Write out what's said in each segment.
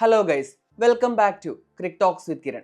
Hello guys, welcome back to Cric Talks with Kiran.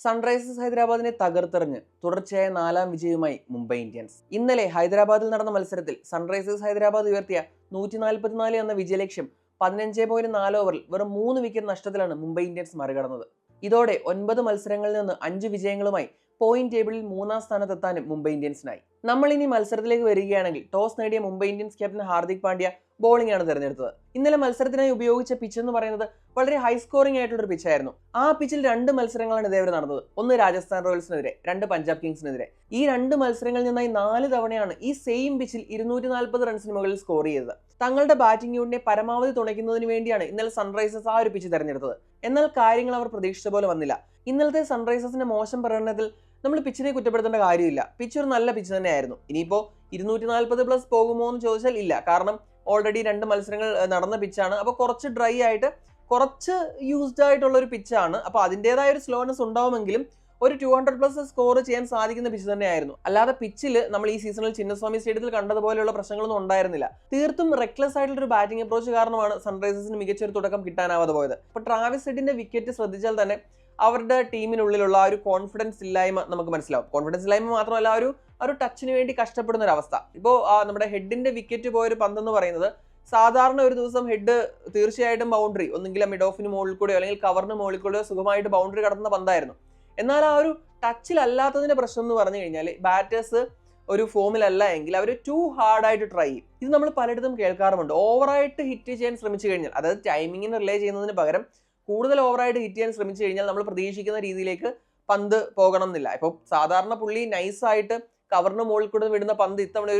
Sunrisers ഹൈദരാബാദിനെ തകർത്തെറിഞ്ഞ് തുടർച്ചയായ 4ാം വിജയവുമായി മുംബൈ ഇന്ത്യൻസ്. ഇന്നലെ ഹൈദരാബാദിൽ നടന്ന മത്സരത്തിൽ സൺറൈസേഴ്സ് ഹൈദരാബാദ് ഉയർത്തിയ 144 എന്ന വിജയലക്ഷ്യം 15.4 ഓവറിൽ വെറും 3 വിക്കറ്റ് നഷ്ടത്തിലാണ് മുംബൈ ഇന്ത്യൻസ് മറികടന്നത്. ഇതോടെ 9 മത്സരങ്ങളിൽ നിന്ന് 5 വിജയങ്ങളുമായി പോയിന്റ് ടേബിളിൽ 3ാം സ്ഥാനത്തെത്താനും മുംബൈ ഇന്ത്യൻസിനായി. നമ്മൾ ഇനി മത്സരത്തിലേക്ക് വരികയാണെങ്കിൽ ടോസ് നേടിയ Mumbai Indians captain Hardik Pandya bowling ആണ് തിരഞ്ഞെടുത്തത്. ഇന്നലെ മത്സരത്തിനായി ഉപയോഗിച്ച പിച്ച് എന്ന് പറയുന്നത് വളരെ ഹൈ സ്കോറിംഗ് ആയിട്ടുള്ള ഒരു പിച്ചായിരുന്നു. ആ പിച്ചിൽ 2 മത്സരങ്ങളാണ് ഇതേവരെ നടന്നത്. ഒന്ന് രാജസ്ഥാൻ റോയൽസിനെതിരെ, 2 പഞ്ചാബ് കിങ്സിനെതിരെ. ഈ 2 മത്സരങ്ങളിൽ നിന്നായി 4 തവണയാണ് ഈ സെയിം പിച്ചിൽ 240 റൺസിന് മുകളിൽ സ്കോർ ചെയ്തത്. തങ്ങളുടെ ബാറ്റിംഗ് യൂണിറ്റിനെ പരമാവധി തുണയ്ക്കുന്നതിന് വേണ്ടിയാണ് ഇന്നലെ സൺറൈസേഴ്സ് ആ ഒരു പിച്ച് തെരഞ്ഞെടുത്തത്. എന്നാൽ കാര്യങ്ങൾ അവർ പ്രതീക്ഷിച്ച പോലെ വന്നില്ല. ഇന്നലത്തെ സൺറൈസേഴ്സിന്റെ മോശം പ്രകടനത്തിൽ നമ്മൾ പിച്ചിനെ കുറ്റപ്പെടുത്തേണ്ട കാര്യമില്ല. പിച്ച് ഒരു നല്ല പിച്ച് തന്നെയായിരുന്നു. ഇനിയിപ്പോൾ 240+ പോകുമോ എന്ന് ചോദിച്ചാൽ ഇല്ല. കാരണം ഓൾറെഡി 2 മത്സരങ്ങൾ നടന്ന പിച്ചാണ്. അപ്പോൾ കുറച്ച് ഡ്രൈ ആയിട്ട് കുറച്ച് യൂസ്ഡ് ആയിട്ടുള്ള ഒരു പിച്ചാണ്. അപ്പോൾ അതിൻ്റെതായ ഒരു സ്ലോനെസ് ഉണ്ടാവുമെങ്കിലും ഒരു 200+ സ്കോർ ചെയ്യാൻ സാധിക്കുന്ന പിച്ച് തന്നെയായിരുന്നു. അല്ലാതെ പിച്ചിൽ നമ്മൾ ഈ സീസണിൽ ചിന്നസ്വാമി സ്റ്റേഡിയത്തിൽ കണ്ടതുപോലെയുള്ള പ്രശ്നങ്ങളൊന്നും ഉണ്ടായിരുന്നില്ല. തീർത്തും റെക്ലെസ് ആയിട്ടുള്ള ഒരു ബാറ്റിംഗ് അപ്രോച്ച് കാരണമാണ് സൺറൈസേഴ്സിന് മികച്ചൊരു തുടക്കം കിട്ടാനാവാതെ പോയത്. അപ്പോൾ ട്രാവിസ് ഹെഡിന്റെ വിക്കറ്റ് ശ്രദ്ധിച്ചാൽ തന്നെ അവരുടെ ടീമിനുള്ളിലുള്ള ആ ഒരു കോൺഫിഡൻസ് ഇല്ലായ്മ നമുക്ക് മനസ്സിലാവും. കോൺഫിഡൻസ് ഇല്ലായ്മ മാത്രമല്ല, ആ ഒരു ടച്ചിന് വേണ്ടി കഷ്ടപ്പെടുന്ന ഒരു അവസ്ഥ. ഇപ്പോൾ നമ്മുടെ ഹെഡിന്റെ വിക്കറ്റ് പോയൊരു പന്തെന്ന് പറയുന്നത് സാധാരണ ഒരു ദിവസം ഹെഡ് തീർച്ചയായിട്ടും ബൗണ്ടറി ഒന്നെങ്കിൽ മിഡ് ഓഫിന് മുകളിൽ കൂടെയോ അല്ലെങ്കിൽ കവറിന് മുകളിൽ കൂടെയോ സുഖമായിട്ട് ബൗണ്ടറി കടത്തുന്ന പന്തായിരുന്നു. എന്നാൽ ആ ഒരു ടച്ചിലല്ലാത്തതിന്റെ പ്രശ്നം എന്ന് പറഞ്ഞു കഴിഞ്ഞാൽ ബാറ്റേഴ്സ് ഒരു ഫോമിലല്ല എങ്കിൽ അവർ ടു ഹാർഡായിട്ട് ട്രൈ ചെയ്യും. ഇത് നമ്മൾ പലയിടത്തും കേൾക്കാറുമുണ്ട്. ഓവറായിട്ട് ഹിറ്റ് ചെയ്യാൻ ശ്രമിച്ചു കഴിഞ്ഞാൽ, അതായത് ടൈമിങ്ങിന് റിലേ ചെയ്യുന്നതിന് പകരം കൂടുതൽ ഓവറായിട്ട് ഹിറ്റ് ചെയ്യാൻ ശ്രമിച്ചു കഴിഞ്ഞാൽ നമ്മൾ പ്രതീക്ഷിക്കുന്ന രീതിയിലേക്ക് പന്ത് പോകണം എന്നില്ല. ഇപ്പോൾ സാധാരണ പുള്ളി നൈസായിട്ട് കവറിന് മുകളിൽ കൂടെ വിടുന്ന പന്ത് ഇത്തവണ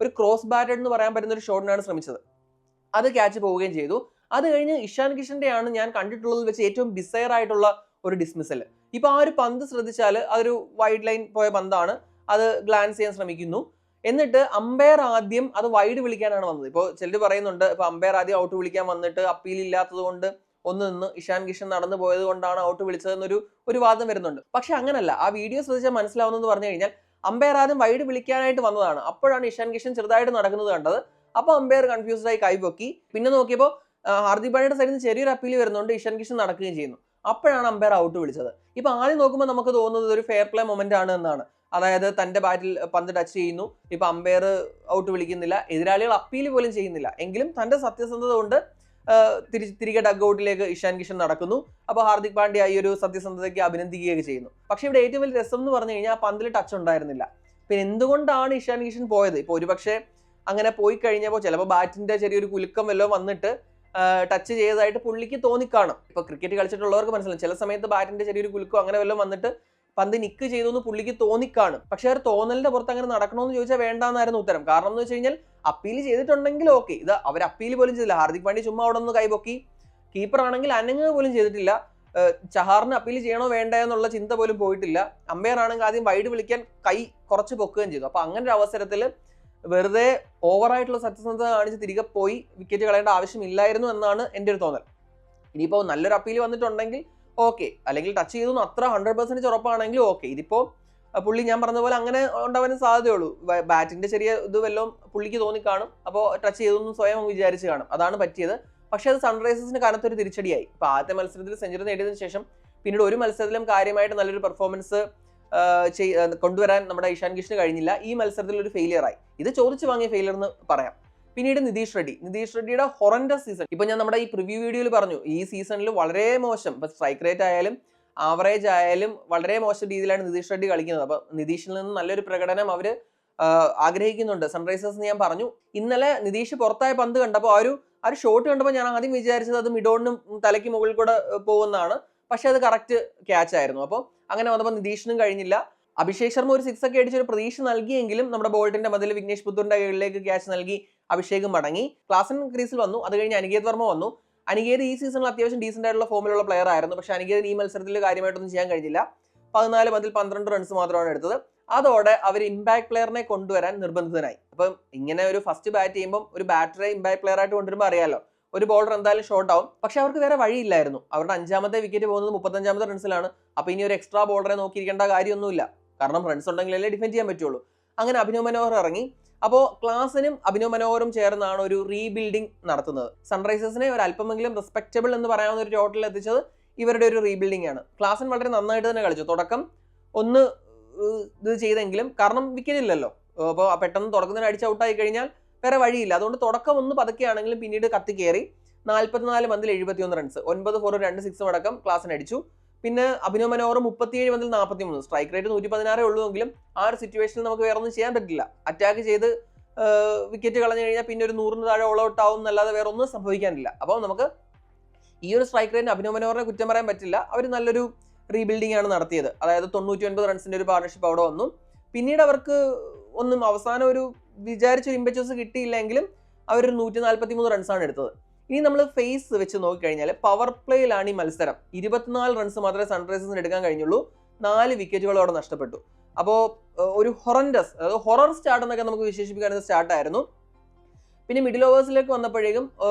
ഒരു ക്രോസ് ബാറ്റഡ് എന്ന് പറയാൻ പറ്റുന്ന ഒരു ഷോട്ടിനാണ് ശ്രമിച്ചത്. അത് ക്യാച്ച് പോവുകയും ചെയ്തു. അത് കഴിഞ്ഞ് ഇഷാൻ കിഷന്റെ ആണ് ഞാൻ കണ്ടിട്ടുള്ളതിൽ വെച്ച് ഏറ്റവും ബിസയർ ആയിട്ടുള്ള ഒരു ഡിസ്മിസൽ. ഇപ്പൊ ആ ഒരു പന്ത് ശ്രദ്ധിച്ചാൽ അതൊരു വൈഡ് ലൈൻ പോയ പന്താണ്. അത് ഗ്ലാൻസ് ചെയ്യാൻ ശ്രമിക്കുന്നു. എന്നിട്ട് അമ്പയർ ആദ്യം അത് വൈഡ് വിളിക്കാനാണ് വന്നത്. ഇപ്പോൾ ചിലർ പറയുന്നുണ്ട്, ഇപ്പൊ അമ്പയർ ആദ്യം ഔട്ട് വിളിക്കാൻ വന്നിട്ട് അപ്പീൽ ഇല്ലാത്തത് കൊണ്ട് ഒന്ന് നിന്ന് ഇഷാൻ കിഷൻ നടന്നു പോയത് കൊണ്ടാണ് ഔട്ട് വിളിച്ചതെന്നൊരു വാദം വരുന്നുണ്ട്. പക്ഷെ അങ്ങനല്ല. ആ വീഡിയോ ശ്രദ്ധിച്ചാൽ മനസ്സിലാവുന്നത് പറഞ്ഞു കഴിഞ്ഞാൽ അമ്പയർ ആദ്യം വൈഡ് വിളിക്കാനായിട്ട് വന്നതാണ്. അപ്പോഴാണ് ഇഷാൻ കിഷൻ ചെറുതായിട്ട് നടക്കുന്നത് കണ്ടത്. അപ്പൊ അമ്പയർ കൺഫ്യൂസ്ഡ് ആയി കൈപൊക്കി. പിന്നെ നോക്കിയപ്പോൾ ഹാർദിക് പാണ്ഡ്യയുടെ സൈഡിൽ നിന്ന് ചെറിയൊരു അപ്പീൽ വരുന്നുണ്ട്. ഇഷാൻ കിഷൻ നടക്കുകയും ചെയ്യുന്നു. അപ്പോഴാണ് അമ്പയർ ഔട്ട് വിളിച്ചത്. ഇപ്പൊ ആദ്യം നോക്കുമ്പോൾ നമുക്ക് തോന്നുന്നത് ഒരു ഫെയർ പ്ലേ മൊമെന്റ് ആണ് എന്നാണ്. അതായത് തന്റെ ബാറ്റിൽ പന്ത് ടച്ച് ചെയ്യുന്നു, ഇപ്പൊ അമ്പയർ ഔട്ട് വിളിക്കുന്നില്ല, എതിരാളികൾ അപ്പീൽ പോലും ചെയ്യുന്നില്ല. എങ്കിലും തന്റെ സത്യസന്ധത കൊണ്ട് തിരികെ ഡഗ് ഔട്ടിലേക്ക് ഇഷാൻ കിഷൻ നടക്കുന്നു. അപ്പോൾ ഹാർദിക് പാണ്ഡ്യ ഈ ഒരു സത്യസന്ധതയ്ക്ക് അഭിനന്ദിക്കുകയൊക്കെ ചെയ്യുന്നു. പക്ഷെ ഇവിടെ ഏറ്റവും വലിയ രസം എന്ന് പറഞ്ഞു കഴിഞ്ഞാൽ ആ പന്തിൽ ടച്ച് ഉണ്ടായിരുന്നില്ല. പിന്നെ എന്തുകൊണ്ടാണ് ഇഷാൻ കിഷൻ പോയത്? ഇപ്പോൾ ഒരുപക്ഷെ അങ്ങനെ പോയി കഴിഞ്ഞപ്പോൾ ചിലപ്പോൾ ബാറ്റിന്റെ ചെറിയൊരു കുലുക്കം വല്ലതും വന്നിട്ട് ടച്ച് ചെയ്തതായിട്ട് പുള്ളിക്ക് തോന്നിക്കാണും. ഇപ്പൊ ക്രിക്കറ്റ് കളിച്ചിട്ടുള്ളവർക്ക് മനസ്സിലാവും, ചില സമയത്ത് ബാറ്റിന്റെ ചെറിയൊരു കുലുക്കം അങ്ങനെ വല്ലതും വന്നിട്ട് പന്ത് നിക്ക് ചെയ്തു എന്ന് പുള്ളിക്ക് തോന്നിക്കാണും. പക്ഷെ ആ തോന്നലിന്റെ പുറത്ത് അങ്ങനെ നടക്കണമെന്ന് ചോദിച്ചാൽ വേണ്ടാന്നായിരുന്നു ഉത്തരം. കാരണം എന്ന് വെച്ച് കഴിഞ്ഞാൽ അപ്പീൽ ചെയ്തിട്ടുണ്ടെങ്കിൽ ഓക്കെ. ഇത് അവർ അപ്പീൽ പോലും ചെയ്തില്ല. ഹാർദിക് പാണ്ഡ്യ ചുമ്മാ അവിടെ നിന്ന് കൈപൊക്കി. കീപ്പർ ആണെങ്കിൽ അനങ്ങുക പോലും ചെയ്തിട്ടില്ല. ചഹാറിന് അപ്പീൽ ചെയ്യണോ വേണ്ട എന്നുള്ള ചിന്ത പോലും പോയിട്ടില്ല. അമ്പയർ ആണെങ്കിൽ ആദ്യം വൈഡ് വിളിക്കാൻ കൈ കുറച്ച് പൊക്കുകയും ചെയ്തു. അപ്പൊ അങ്ങനെ ഒരു അവസരത്തിൽ വെറുതെ ഓവറായിട്ടുള്ള സത്യസന്ധത കാണിച്ച് തിരികെ പോയി വിക്കറ്റ് കളയേണ്ട ആവശ്യമില്ലായിരുന്നു എന്നാണ് എൻ്റെ ഒരു തോന്നൽ. ഇനിയിപ്പോൾ നല്ലൊരു അപ്പീൽ വന്നിട്ടുണ്ടെങ്കിൽ ഓക്കെ, അല്ലെങ്കിൽ ടച്ച് ചെയ്തു അത്ര 100% ഉറപ്പാണെങ്കിൽ ഓക്കെ. ഇതിപ്പോ പുള്ളി ഞാൻ പറഞ്ഞ പോലെ അങ്ങനെ ഉണ്ടാവാനും സാധ്യതയുള്ളൂ. ബാറ്റിന്റെ ചെറിയ ഇത് വല്ലതും പുള്ളിക്ക് തോന്നിക്കാണും. അപ്പോൾ ടച്ച് ചെയ്തൊന്നും സ്വയം വിചാരിച്ച് കാണും. അതാണ് പറ്റിയത്. പക്ഷെ അത് സൺറൈസേഴ്സിന് കനത്തൊരു തിരിച്ചടിയായി. ഇപ്പൊ ആദ്യത്തെ മത്സരത്തിൽ സെഞ്ചുറി നേടിയതിനു ശേഷം പിന്നീട് ഒരു മത്സരത്തിലും കാര്യമായിട്ട് നല്ലൊരു പെർഫോമൻസ് കൊണ്ടുവരാൻ നമ്മുടെ ഇഷാൻ കിഷന് കഴിഞ്ഞില്ല. ഈ മത്സരത്തിൽ ഒരു ഫെയിലിയർ ആയി. ഇത് ചോദിച്ചു വാങ്ങിയ ഫെയിലിയർ എന്ന് പറയാം. പിന്നീട് നിതീഷ് റെഡ്ഡിയുടെ ഹൊറൻഡസ് സീസൺ. ഇപ്പൊ ഞാൻ നമ്മുടെ ഈ പ്രിവ്യൂ വീഡിയോയിൽ പറഞ്ഞു, ഈ സീസണിൽ വളരെ മോശം, ഇപ്പൊ സ്ട്രൈക്ക് റേറ്റ് ആയാലും ആവറേജ് ആയാലും വളരെ മോശം രീതിയിലാണ് നിതീഷ് റെഡ്ഡി കളിക്കുന്നത്. അപ്പൊ നിതീഷിൽ നിന്ന് നല്ലൊരു പ്രകടനം അവര് ആഗ്രഹിക്കുന്നുണ്ട് സൺറൈസേഴ്സ്. ഞാൻ പറഞ്ഞു, ഇന്നലെ നിതീഷ് പുറത്തായ പന്ത് കണ്ടപ്പോൾ ആ ഒരു ഷോട്ട് കണ്ടപ്പോൾ ഞാൻ ആദ്യം വിചാരിച്ചത് അത് മിഡോണിനും തലയ്ക്ക് മുകളിൽ കൂടെ പോകുന്നതാണ്. പക്ഷെ അത് കറക്റ്റ് ക്യാച്ച് ആയിരുന്നു. അപ്പോൾ അങ്ങനെ വന്നപ്പോൾ നിതീഷിനും കഴിഞ്ഞില്ല. അഭിഷേക് ശർമ്മ ഒരു 6 ഒക്കെ അടിച്ചൊരു പ്രതീക്ഷ നൽകിയെങ്കിലും നമ്മുടെ ബോൾട്ടിന്റെ മതിൽ വിഘ്നേഷ് പുത്തൂരിന്റെ കീഴിലേക്ക് ക്യാച്ച് നൽകി അഭിഷേകും മടങ്ങി. ക്ലാസൻ ക്രീസിൽ വന്നു. അത് കഴിഞ്ഞ് അനികേത് വർമ്മ വന്നു. അനികേത് ഈ സീസണിൽ അത്യാവശ്യം ഡീസന്റ് ആയിട്ടുള്ള ഫോമിലുള്ള പ്ലെയർ ആയിരുന്നു. പക്ഷെ അനികേത് ഈ മത്സരത്തിൽ കാര്യമായിട്ടൊന്നും ചെയ്യാൻ കഴിഞ്ഞില്ല. 14 പന്തിൽ 12 റൺസ് മാത്രമാണ് എടുത്തത്. അതോടെ അവർ ഇമ്പാക്ട് പ്ലെയറിനെ കൊണ്ടുവരാൻ നിർബന്ധിതനായി. അപ്പം ഇങ്ങനെ ഒരു ഫസ്റ്റ് ബാറ്റ് ചെയ്യുമ്പോൾ ഒരു ബാറ്ററെ ഇമ്പാക്ട് പ്ലെയർ ആയിട്ട് കൊണ്ടുവരുമ്പോൾ അറിയാലോ, ഒരു ബോളർ എന്തായാലും ഷോർട്ട് ആവും. പക്ഷെ അവർക്ക് വേറെ വഴിയില്ലായിരുന്നു. അവരുടെ 5ാമത്തെ വിക്കറ്റ് പോകുന്നത് 35ാമത്തെ റൺസിലാണ്. അപ്പൊ ഇനി ഒരു എക്സ്ട്രാ ബോളറെ നോക്കിയിരിക്കേണ്ട കാര്യമൊന്നുമില്ല. കാരണം റൺസ് ഉണ്ടെങ്കിലല്ലേ ഡിഫെൻഡ് ചെയ്യാൻ പറ്റുള്ളൂ. അങ്ങനെ അഭിനവ് മനോഹർ ഇറങ്ങി. അപ്പോൾ ക്ലാസിനും അഭിനവ് മനോഹറും ചേർന്നാണ് ഒരു റീബിൽഡിംഗ് നടത്തുന്നത്. സൺറൈസേഴ്സിനെ ഒരു അല്പമെങ്കിലും റെസ്പെക്റ്റബിൾ എന്ന് പറയാവുന്ന ഒരു ടോട്ടലിൽ എത്തിച്ചത് ഇവരുടെ ഒരു റീബിൽഡിംഗ് ആണ്. ക്ലാസൻ വളരെ നന്നായിട്ട് തന്നെ കളിച്ചു. തുടക്കം ഒന്ന് ഇത് ചെയ്തെങ്കിലും, കാരണം വിക്കറ്റ് ഇല്ലല്ലോ, അപ്പോൾ പെട്ടെന്ന് തുടക്കത്തിന് അടിച്ച് ഔട്ടായി കഴിഞ്ഞാൽ വേറെ വഴിയില്ല. അതുകൊണ്ട് തുടക്കം ഒന്ന് പതുക്കെയാണെങ്കിലും പിന്നീട് കത്തിക്കേറി 44 പന്തിൽ 71 റൺസ്, 9 4 2 6 അടക്കം ക്ലാസിന് അടിച്ചു. പിന്നെ അഭിനവ് മനോഹർ 37 പന്തിൽ 43, സ്ട്രൈക്ക് റേറ്റ് 116 ഉള്ളൂവെങ്കിലും ആ ഒരു സിറ്റുവേഷനിൽ നമുക്ക് വേറെ ഒന്നും ചെയ്യാൻ പറ്റില്ല. അറ്റാക്ക് ചെയ്ത് വിക്കറ്റ് കളഞ്ഞു കഴിഞ്ഞാൽ പിന്നെ ഒരു 100 താഴെ ഓൾ ഔട്ട് ആവും എന്നല്ലാതെ വേറെ ഒന്നും സംഭവിക്കാനില്ല. അപ്പോൾ നമുക്ക് ഈ ഒരു സ്ട്രൈക്ക് റേറ്റിന് അഭിനവ് മനോഹറിനെ കുറ്റം പറയാൻ പറ്റില്ല. അവർ നല്ലൊരു റീബിൽഡിംഗ് ആണ് നടത്തിയത്. അതായത് 99 റൺസിന്റെ ഒരു പാർട്ണർഷിപ്പ് അവിടെ വന്നു. പിന്നീട് അവർക്ക് ഒന്നും അവസാനം ഒരു വിചാരിച്ചൊരു ഇമ്പച്ചസ് കിട്ടിയില്ലെങ്കിലും അവർ 143 റൺസാണ് എടുത്തത്. ഇനി നമ്മൾ ഫേസ് വെച്ച് നോക്കിക്കഴിഞ്ഞാൽ പവർ പ്ലേയിലാണ് ഈ മത്സരം. 24 റൺസ് മാത്രമേ സൺറൈസേഴ്സിന് എടുക്കാൻ കഴിഞ്ഞുള്ളൂ. 4 വിക്കറ്റുകൾ അവിടെ നഷ്ടപ്പെട്ടു. അപ്പോൾ ഒരു ഹൊറൻഡസ്, അതായത് ഹൊറർ സ്റ്റാർട്ട് എന്നൊക്കെ നമുക്ക് വിശേഷിപ്പിക്കാവുന്ന സ്റ്റാർട്ടായിരുന്നു. പിന്നെ മിഡിൽ ഓവേഴ്സിലേക്ക് വന്നപ്പോഴേക്കും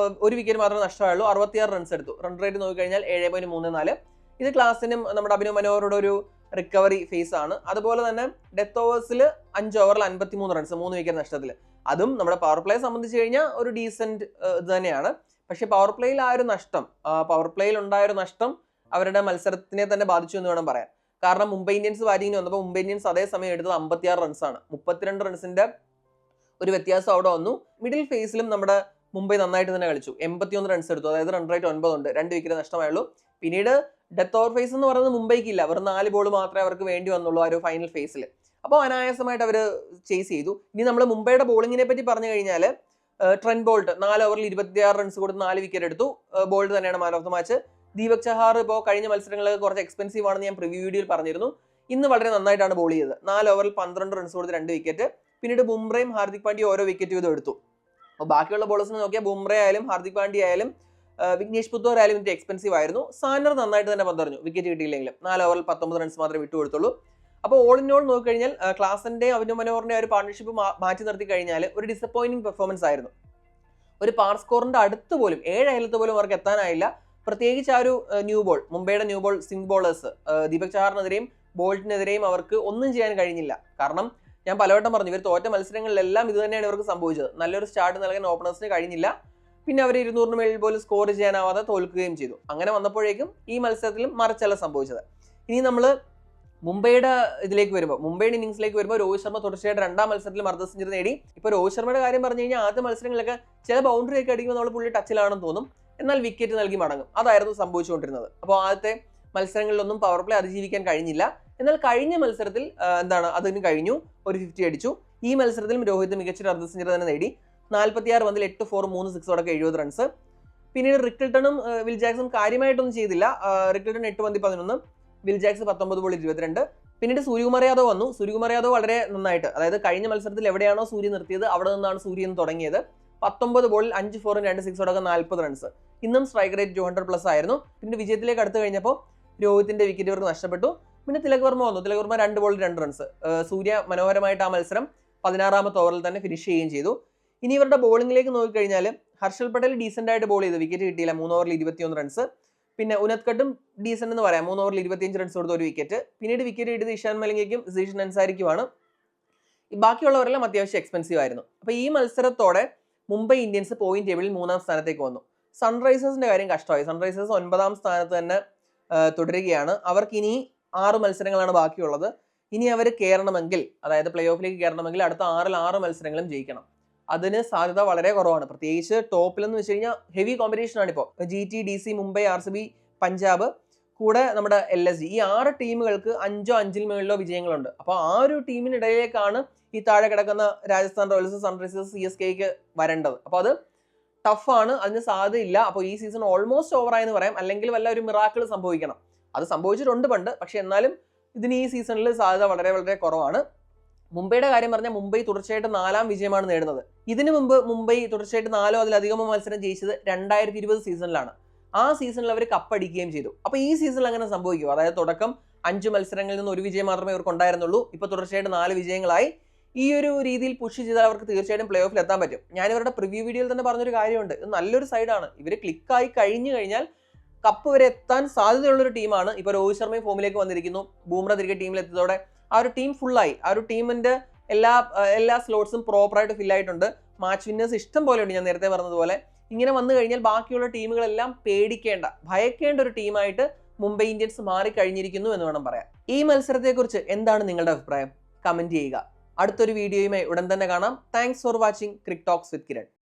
ഒരു വിക്കറ്റ് മാത്രമേ നഷ്ടമായുള്ളൂ. 66 റൺസ് എടുത്തു. റൺ റേറ്റ് നോക്കിക്കഴിഞ്ഞാൽ 7.34. ഇത് ക്ലാസിനും നമ്മുടെ അഭിനവ് മനോഹറുടെ ഒരു റിക്കവറി ഫേസ് ആണ്. അതുപോലെ തന്നെ ഡെത്ത് ഓവേഴ്സിൽ 5 ഓവറിൽ 53 റൺസ്, 3 വിക്കറ്റ് നഷ്ടത്തിൽ. അതും നമ്മുടെ പവർ പ്ലേ സംബന്ധിച്ച് കഴിഞ്ഞാൽ ഒരു ഡീസന്റ് ഇത് തന്നെയാണ്. പക്ഷേ പവർ പ്ലേയിൽ ആ ഒരു നഷ്ടം, പവർ പ്ലേയിൽ ഉണ്ടായ ഒരു നഷ്ടം അവരുടെ മത്സരത്തിനെ തന്നെ ബാധിച്ചു എന്ന് വേണം പറയാൻ. കാരണം മുംബൈ ഇന്ത്യൻസ് ബാറ്റിങ്ങിന് വന്നപ്പോൾ മുംബൈ ഇന്ത്യൻസ് അതേ സമയം എടുത്തത് 56 റൺസാണ്. 32 റൺസിന്റെ ഒരു വ്യത്യാസം അവിടെ വന്നു. മിഡിൽ ഫേസിലും നമ്മുടെ മുംബൈ നന്നായിട്ട് തന്നെ കളിച്ചു. 81 റൺസ് എടുത്തു. അതായത് റൺ റേറ്റ് 9 ഉണ്ട്. 2 വിക്കറ്റ് നഷ്ടമായുള്ളൂ. പിന്നീട് ഡെത്ത് ഓവർ ഫേസ് എന്ന് പറയുന്നത് മുംബൈക്കില്ല. വെറും 4 ബോൾ മാത്രമേ അവർക്ക് വേണ്ടി വന്നുള്ളൂ ആ ഒരു ഫൈനൽ ഫേസിൽ. അപ്പോൾ അനായാസമായിട്ട് അവർ ചേസ് ചെയ്തു. ഇനി നമ്മൾ മുംബൈയുടെ ബോളിങ്ങിനെ പറ്റി പറഞ്ഞു കഴിഞ്ഞാൽ ട്രെന്റ് ബോൾട്ട് 4 ഓവറിൽ 26 റൺസ് കൊടുത്ത് 4 വിക്കറ്റ് എടുത്തു. ബോൾട്ട് തന്നെയാണ് man of the match. Deepak Chahar ഇപ്പോൾ കഴിഞ്ഞ മത്സരങ്ങളിൽ കുറച്ച് എക്സ്പെൻസീവ് ആണെന്ന് ഞാൻ പ്രിവ്യൂ വീഡിയോയിൽ പറഞ്ഞിരുന്നു. ഇന്ന് വളരെ നന്നായിട്ടാണ് ബോൾ ചെയ്തത്. 4 ഓവറിൽ 12 റൺസ് കൊടുത്ത് 2 വിക്കറ്റ്. പിന്നീട് ബുംറയും ഹാർദിക് പാണ്ഡ്യ ഓരോ വിക്കറ്റ് വീതം എടുത്തു. അപ്പോൾ ബാക്കിയുള്ള ബോളേഴ്സിനെ നോക്കിയാൽ ബുംറ ആയാലും ഹാർദിക് പാണ്ഡ്യ ആയാലും വിഘ്നേഷ് പുത്തൂർ ആയാലും ഇതിന്റെ എക്സ്പെൻസീവ് ആയിരുന്നു. സാനർ നന്നായിട്ട് തന്നെ പന്തറിഞ്ഞു, വിക്കറ്റ് കിട്ടിയില്ലെങ്കിലും. 4 ഓവറിൽ 19 റൺസ് മാത്രമേ വിട്ടുകൊടുത്തുള്ളൂ. അപ്പോൾ ഓൾ ഇൻ ഓൾ നോക്കിക്കഴിഞ്ഞാൽ ക്ലാസിന്റെയും അഭിനവ് മനോഹറിന്റെ ഒരു പാർട്ണർഷിപ്പ് മാറ്റി നിർത്തി കഴിഞ്ഞാൽ ഒരു ഡിസപ്പോയിന്റിംഗ് പെർഫോമൻസ് ആയിരുന്നു. ഒരു പാർ സ്കോറിന്റെ അടുത്ത് പോലും 7 അയലത്ത് പോലും അവർക്ക് എത്താനായില്ല. പ്രത്യേകിച്ച് ആ ഒരു ന്യൂ ബോൾ, മുംബൈയുടെ new ball swing bowlers Deepak ചഹാറിനെതിരെയും ബോൾട്ടിനെതിരെയും അവർക്ക് ഒന്നും ചെയ്യാൻ കഴിഞ്ഞില്ല. കാരണം ഞാൻ പലവട്ടം പറഞ്ഞു, ഇവർ തോറ്റ മത്സരങ്ങളിലെല്ലാം ഇത് തന്നെയാണ് ഇവർക്ക് സംഭവിച്ചത്. നല്ലൊരു സ്റ്റാർട്ട് നൽകാൻ ഓപ്പണേഴ്സിന് കഴിഞ്ഞില്ല. പിന്നെ അവർ 200 മേളിൽ പോലും സ്കോർ ചെയ്യാനാവാതെ തോൽക്കുകയും ചെയ്തു. അങ്ങനെ വന്നപ്പോഴേക്കും ഈ മത്സരത്തിലും മറിച്ചല്ല സംഭവിച്ചത്. ഇനി നമ്മൾ മുംബൈയുടെ ഇതിലേക്ക് വരുമ്പോൾ, മുംബൈയുടെ ഇന്നിംഗ്സിലേക്ക് വരുമ്പോൾ രോഹിത് ശർമ്മ തുടർച്ചയായിട്ട് 2ാം മത്സരത്തിൽ അർദ്ധ സെഞ്ചുറി നേടി. ഇപ്പോൾ രോഹിത് ശർമ്മയുടെ കാര്യം പറഞ്ഞു കഴിഞ്ഞാൽ ആദ്യ മത്സരങ്ങളിലൊക്കെ ചില ബൗണ്ടറി ഒക്കെ അടിക്കുമ്പോൾ നമ്മൾ പുള്ളി ടച്ചിലാണെന്ന് തോന്നും, എന്നാൽ വിക്കറ്റ് നൽകി മടങ്ങും. അതായിരുന്നു സംഭവിച്ചുകൊണ്ടിരുന്നത്. അപ്പോൾ ആദ്യത്തെ മത്സരങ്ങളിലൊന്നും പവർ പ്ലേ അതിജീവിക്കാൻ കഴിഞ്ഞില്ല. എന്നാൽ കഴിഞ്ഞ മത്സരത്തിൽ അതിന് കഴിഞ്ഞു, ഒരു 50 അടിച്ചു. ഈ മത്സരത്തിലും രോഹിത് മികച്ചൊരു അർദ്ധ സെഞ്ചുറി തന്നെ നേടി. 46 പന്തിൽ 8 4 3 6 അടക്കം 70 റൺസ്. പിന്നീട് റിക്കിൾട്ടണും വിൽ ജാക്സും കാര്യമായിട്ടൊന്നും ചെയ്തില്ല. റിക്കിൾട്ടൺ 8 പന്തിൽ 11, വിൽ ജാക്സ് 19 ബോളിൽ 22. പിന്നീട് സൂര്യകുമാർ യാദവ് വന്നു. സൂര്യകുമാർ യാദവ് വളരെ നന്നായിട്ട്, അതായത് കഴിഞ്ഞ മത്സരത്തിൽ എവിടെയാണോ സൂര്യ നിർത്തിയത് അവിടെ നിന്നാണ് സൂര്യൻ തുടങ്ങിയത്. 19 ബോളിൽ 5 4 2 6 അടക്കം 40 റൺസ്. ഇന്നും സ്ട്രൈക്ക് റേറ്റ് 200+ ആയിരുന്നു. പിന്നീട് വിജയത്തിലേക്ക് അടുത്ത് കഴിഞ്ഞപ്പോൾ രോഹിത്തിന്റെ വിക്കറ്റ് ഇവർക്ക് നഷ്ടപ്പെട്ടു. പിന്നെ തിലക് വർമ്മ വന്നു. തിലക് വർമ്മ 2 ബോളിൽ 2 റൺസ്. സൂര്യ മനോഹരമായിട്ട് ആ മത്സരം 16ാമത്തെ ഓവറിൽ തന്നെ ഫിനിഷ് ചെയ്യുകയും ചെയ്തു. ഇനി ഇവരുടെ ബോളിംഗിലേക്ക് നോക്കിക്കഴിഞ്ഞാൽ ഹർഷൽ പട്ടേൽ ഡീസന്റ് ആയിട്ട് ബോൾ ചെയ്തു, വിക്കറ്റ് കിട്ടിയില്ല. 3 ഓവറിൽ 21 റൺസ്. പിന്നെ ഉനത് കട്ടും ഡീസന്റ് എന്ന് പറയാം, 3 ഓവറിൽ 25 റൺസ് കൊടുത്ത ഒരു വിക്കറ്റ്. പിന്നീട് വിക്കറ്റ് കിട്ടിയത് ഇഷാൻ മലിംഗയ്ക്കും സീഷൻ അൻസാരിക്കുമാണ്. ബാക്കിയുള്ളവരെല്ലാം അത്യാവശ്യം എക്സ്പെൻസീവ് ആയിരുന്നു. അപ്പോൾ ഈ മത്സരത്തോടെ മുംബൈ ഇന്ത്യൻസ് പോയിന്റ് ടേബിളിൽ 3ാം സ്ഥാനത്തേക്ക് വന്നു. സൺറൈസേഴ്സിന്റെ കാര്യം കഷ്ടമായി. സൺറൈസേഴ്സ് 9ാം സ്ഥാനത്ത് തന്നെ തുടരുകയാണ്. അവർക്ക് ഇനി 6 മത്സരങ്ങളാണ് ബാക്കിയുള്ളത്. ഇനി അവർ കയറണമെങ്കിൽ, അതായത് പ്ലേ ഓഫിലേക്ക് കയറണമെങ്കിൽ അടുത്ത 6 മത്സരങ്ങളും ജയിക്കണം. അതിന് സാധ്യത വളരെ കുറവാണ്. പ്രത്യേകിച്ച് ടോപ്പിലെന്ന് വെച്ച് കഴിഞ്ഞാൽ ഹെവി കോമ്പറ്റീഷൻ ആണ് ഇപ്പോൾ. GT, DC, Mumbai, RCB, Punjab, കൂടെ നമ്മുടെ LSG, ഈ 6 ടീമുകൾക്ക് 5 5 മേളിലോ വിജയങ്ങളുണ്ട്. അപ്പോൾ ആ ഒരു ടീമിനിടയിലേക്കാണ് ഈ താഴെ കിടക്കുന്ന രാജസ്ഥാൻ റോയൽസ്, സൺറൈസേഴ്സ്, CSKക്ക് വരേണ്ടത്. അപ്പോൾ അത് ടഫാണ്, അതിന് സാധ്യതയില്ല. അപ്പോൾ ഈ സീസൺ ഓൾമോസ്റ്റ് ഓവറായെന്ന് പറയാം. അല്ലെങ്കിൽ വല്ല ഒരു മിറാക്കിൾ സംഭവിക്കണം. അത് സംഭവിച്ചിട്ടുണ്ട് പണ്ട്, പക്ഷെ എന്നാലും ഇതിന് ഈ സീസണിൽ സാധ്യത വളരെ വളരെ കുറവാണ്. മുംബൈയുടെ കാര്യം പറഞ്ഞാൽ മുംബൈ തുടർച്ചയായിട്ട് 4ാം വിജയമാണ് നേടുന്നത്. ഇതിനു മുമ്പ് മുംബൈ തുടർച്ചയായിട്ട് 4 അതിലധികമോ മത്സരം ജയിച്ചത് 2020 സീസണിലാണ്. ആ സീസണിൽ അവർ കപ്പടിക്കുകയും ചെയ്തു. അപ്പോൾ ഈ സീസണിൽ അങ്ങനെ സംഭവിക്കും. അതായത് തുടക്കം 5 മത്സരങ്ങളിൽ നിന്ന് 1 വിജയം മാത്രമേ ഇവർക്ക് ഉണ്ടായിരുന്നുള്ളൂ. ഇപ്പോൾ തുടർച്ചയായിട്ട് 4 വിജയങ്ങളായി. ഈ ഒരു രീതിയിൽ പുഷ് ചെയ്താൽ അവർക്ക് തീർച്ചയായിട്ടും പ്ലേ ഓഫിൽ എത്താൻ പറ്റും. ഞാൻ ഇവരുടെ പ്രിവ്യൂ വീഡിയോയിൽ തന്നെ പറഞ്ഞൊരു കാര്യമുണ്ട്, ഇത് നല്ലൊരു സൈഡാണ്. ഇവർ ക്ലിക്കായി കഴിഞ്ഞു കഴിഞ്ഞാൽ കപ്പ് വരെ എത്താൻ സാധ്യതയുള്ളൊരു ടീമാണ്. ഇപ്പോൾ രോഹിത് ശർമ്മയും ഫോമിലേക്ക് വന്നിരിക്കുന്നു. ബൂംറ തിരികെ ടീമിലെത്തിയതോടെ ആ ഒരു ടീം ഫുള്ളായി. ആ ഒരു ടീമിന്റെ എല്ലാ സ്ലോട്ട്സും പ്രോപ്പറായിട്ട് ഫില്ലായിട്ടുണ്ട്. മാച്ച് വിന്നേഴ്സ് ഇഷ്ടം പോലെ ഉണ്ട്. ഞാൻ നേരത്തെ പറഞ്ഞതുപോലെ ഇങ്ങനെ വന്നു കഴിഞ്ഞാൽ ബാക്കിയുള്ള ടീമുകളെല്ലാം ഭയക്കേണ്ട ഒരു ടീമായിട്ട് മുംബൈ ഇന്ത്യൻസ് മാറിക്കഴിഞ്ഞിരിക്കുന്നു എന്ന് വേണം പറയാം. ഈ മത്സരത്തെക്കുറിച്ച് എന്താണ് നിങ്ങളുടെ അഭിപ്രായം? കമന്റ് ചെയ്യുക. അടുത്തൊരു വീഡിയോയുമായി ഉടൻ തന്നെ കാണാം. Thanks for watching Cric Talks with Kiran.